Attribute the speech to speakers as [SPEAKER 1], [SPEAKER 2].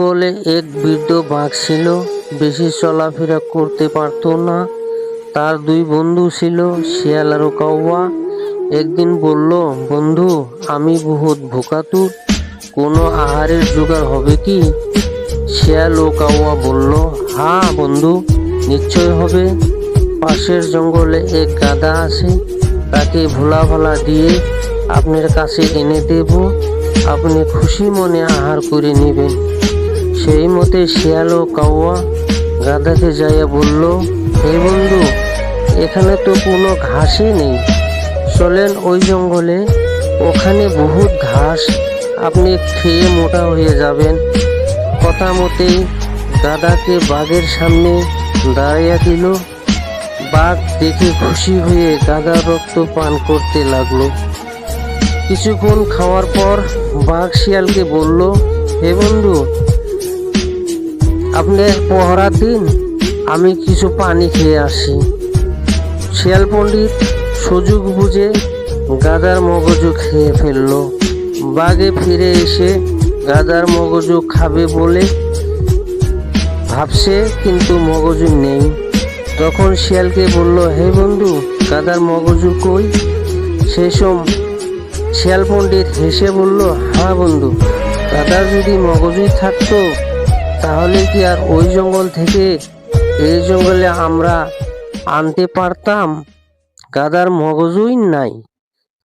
[SPEAKER 1] জঙ্গলে এক বৃদ্ধ বাঘ ছিল। বেশি চলাফেরা করতে পারতো না। তার দুই বন্ধু ছিল, শিয়াল আর কাউয়া। একদিন বলল, বন্ধু, আমি বহুত ভোকাতুর, কোনো আহারের জোগাড় হবে কি? শিয়াল ও কাউয়া বলল, হ্যাঁ বন্ধু, নিশ্চয় হবে। পাশের জঙ্গলে এক গাধা আছে, তাকে ভোলা ভোলা দিয়ে আপনার কাছে এনে দেব, আপনি খুশি মনে আহার করে নেবেন। সেই মতে শিয়াল ও কাউয়া গাধাকে যাইয়া বলল, হে বন্ধু, এখানে তো কোনো ঘাসই নেই, চলেন ওই জঙ্গলে, ওখানে বহুত ঘাস, আপনি খেয়ে মোটা হয়ে যাবেন। কথা মতেই গাধাকে বাঘের সামনে দাঁড়াইয়া দিল। বাঘ দেখে খুশি হয়ে গাধার রক্ত পান করতে লাগলো। কিছুক্ষণ খাওয়ার পর বাঘ শিয়ালকে বলল, হে বন্ধু, আপনি পহরা দিন, আমি কিছু পানি খেয়ে আসি। শিয়াল পণ্ডিত সুযোগ বুঝে গাধার মগজু খেয়ে ফেলল। বাঘে ফিরে এসে গাধার মগজু খাবে বলে ভাবছে, কিন্তু মগজু নেই। তখন শিয়ালকে বলল, হে বন্ধু, গাধার মগজু কই? সেই সময় শিয়াল পণ্ডিত হেসে বলল, হ্যাঁ বন্ধু, গাধার যদি মগজুই থাকতো তাহলে কি আর ওই জঙ্গল থেকে এই জঙ্গলে আমরা আনতে পারতাম? গাধার মগজুই নাই।